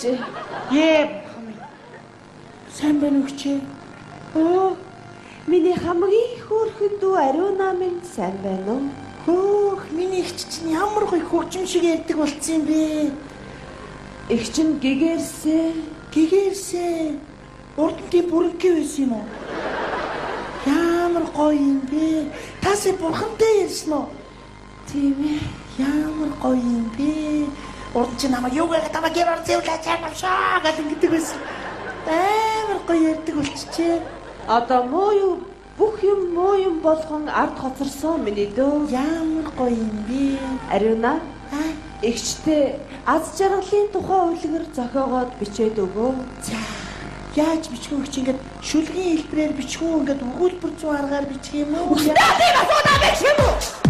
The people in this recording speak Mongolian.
өгчээ. Сайн байна уу хчээ? Миний хамгийн хөөрхөн дүү Ариуна минь сайн байна уу? Хөөх, миний ихч чинь ямар гоё хөгжим шиг ярьдаг болцсон юм бэ? Их чинь Гэгэрсээ. Урд нь тийм бүрэнхий байсан юм уу? Ямар гоё юм бэ? Тасаа бурхантай ярьсан уу? Тийм ээ. Ямар гоё юм бэ? Урд чинь намайг юу гэдэг намайг гэрээр зэвлэж чамшаа гэдэг байсан. Амар гоё ярьдаг болчихжээ. Одоо бүх юм муу юм болгон ард хоцорсон миний дөө. Ямар гоё юм бэ? Ариуна, эгчтэй аз жаргалын тухай үлгэр зохиогоод бичээд өгөө. За, яаж бичих вэ? Ингээд шүлгийн хэлбэрээр бичих үү? Ингээд өгүүлбэр зүүн аргаар бичих юм уу? Тийм асуугаа бичих юм уу?